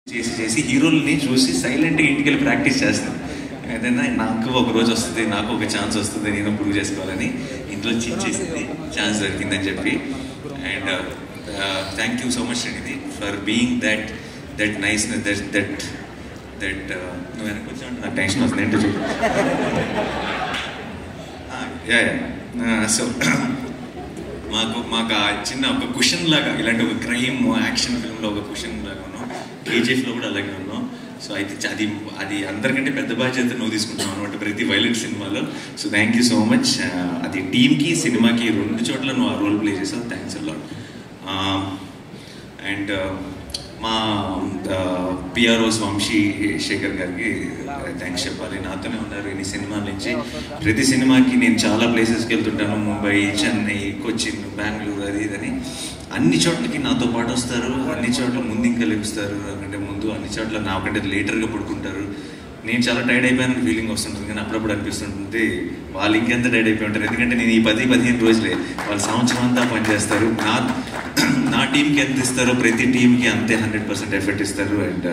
చేసి హీరోల్ని చూసి సైలెంట్గా ఇంటికి వెళ్ళి ప్రాక్టీస్ చేస్తాను. ఏదైనా నాకు ఒక రోజు వస్తుంది, నాకు ఒక ఛాన్స్ వస్తుంది, నేను ప్రూవ్ చేసుకోవాలని ఇంట్లో చేసింది ఛాన్స్ దొరికిందని చెప్పి. And thank you so much అండి for being that nice that నువ్వు వెనక వచ్చా నాకు టెన్షన్ వస్తుంది ఏంటో చెప్పు. సో మాకు ఆ చిన్న ఒక క్వశ్చన్ లాగా, ఇలాంటి ఒక క్రైమ్ యాక్షన్ ఫిల్మ్లో ఒక క్వశ్చన్ లాగా ఉన్నాం, కేజీఎఫ్లో కూడా అలాగే ఉన్నాం. సో అయితే అది అందరికంటే పెద్ద బాధ్యత నువ్వు తీసుకుంటున్నావు అనమాట ప్రతి వైలెంట్ సినిమాలో. So thank you so much. అది టీమ్కి సినిమాకి రెండు చోట్ల నువ్వు ఆ రోల్ ప్లే చేసావు. Thanks a lot. అండ్ మా పిఆర్ఓస్ వంశీ శేఖర్ గారికి థ్యాంక్స్ చెప్పాలి. నాతోనే ఉన్నారు ఇన్ని సినిమాల నుంచి. ప్రతి సినిమాకి నేను చాలా ప్లేసెస్కి వెళ్తుంటాను, ముంబై, చెన్నై, కొచ్చిన్, బెంగళూరు, అది ఇదని. అన్ని చోట్లకి నాతో పాటు వస్తారు, అన్ని చోట్ల ముందు ఇంకా లెగుస్తారు, నాకంటే ముందు అన్ని చోట్ల నాకంటే లేటర్గా పడుకుంటారు. నేను చాలా టైర్డ్ అయిపోయానని ఫీలింగ్ వస్తుంటుంది, కానీ అప్పుడప్పుడు అనిపిస్తుంటుంది వాళ్ళు ఇంకెంత టైర్డ్ అయిపోయి ఉంటారు. ఎందుకంటే నేను ఈ 10-15 రోజులే, వాళ్ళు సంవత్సరం అంతా పనిచేస్తారు. నా టీంకి ఎంత ఇస్తారో ప్రతి టీంకి అంతే 100% ఎఫర్ట్ ఇస్తారు. అండ్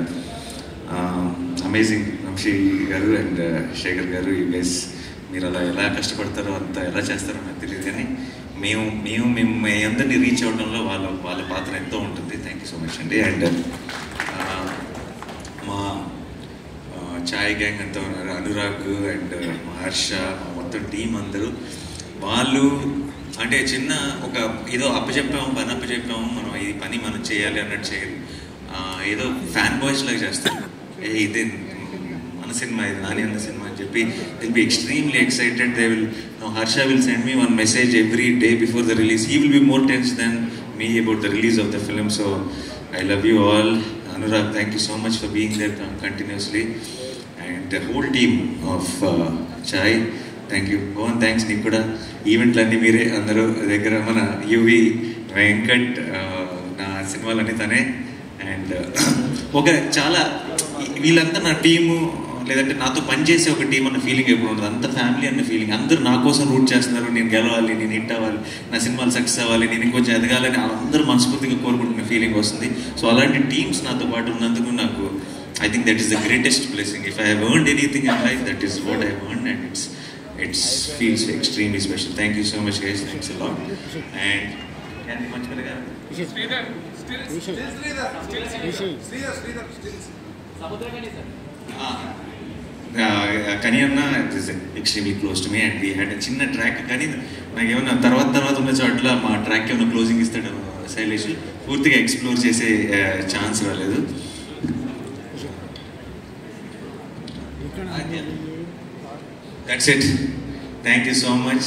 అమేజింగ్ వంశీ గారు అండ్ శేఖర్ గారు, యూ గైస్ మీరు అలా ఎలా కష్టపడతారో అంత ఎలా చేస్తారో నాకు తెలియదు, కానీ మేము అందరినీ రీచ్ అవడంలో వాళ్ళ పాత్ర ఎంతో ఉంటుంది. థ్యాంక్ యూ సో మచ్ అండి. అండ్ మా ఛాయ్ గ్యాంగ్ అంతా ఉన్నారు, అనురాగ్ అండ్ హర్ష, మొత్తం టీం అందరూ. వాళ్ళు అంటే చిన్న ఒక ఏదో అప్పచెప్పాము, పని అప్పచెప్పాము, మనం ఈ పని మనం చేయాలి అన్నట్టు చేయరు. ఏదో ఫ్యాన్ బాయ్స్ లాగా చేస్తారు. ఇదే మన సినిమా, ఇది నాని అన్న సినిమా అని చెప్పి will be extremely excited. They will Harsha will send me one message every day before the release. He will be more tense then me about the release of the film. So I love you all. Anurag, thank you so much for being there continuously. And the whole team of Chai, thank you. Bhavan, thanks నీకు కూడా. ఈవెంట్లన్నీ మీరే అందరూ దగ్గర, మన UV, Venkat, నా సినిమాలన్నీ తనే. And ఒక చాలా వీళ్ళంతా నా టీము, లేదంటే నాతో పనిచేసే ఒక టీం అన్న ఫీలింగ్ ఎప్పుడు ఉండదు. అంత ఫ్యామిలీ అన్న ఫీలింగ్. అందరూ నా కోసం రూట్ చేస్తున్నారు, నేను గెలవాలి, నేను హిట్ అవ్వాలి, నా సినిమాలు సక్సెస్ అవ్వాలి, నేను ఇంకొంచెం ఎదగాలని అందరూ మనస్ఫూర్తిగా కోరుకుంటున్న ఫీలింగ్ వస్తుంది. సో అలాంటి టీమ్స్ నాతో పాటు ఉన్నందుకు నాకు I think that is the greatest blessing. If I have earned anything in life, that is what I have earned, and it feels extremely special. Thank you so much, guys. Thanks a lot. And can you much better? Sridhar, Samudragani sir. Kanyanna is extremely close to me, and we had a chinna track. Kani నాకు ఏమన్నా తర్వాత ఉన్న చోట్ల మా track ఏమన్నా closing ఇస్తాడు శైలేష్, పూర్తిగా explore చేసే ఛాన్స్ రాలేదు. That's it. Thank you so much.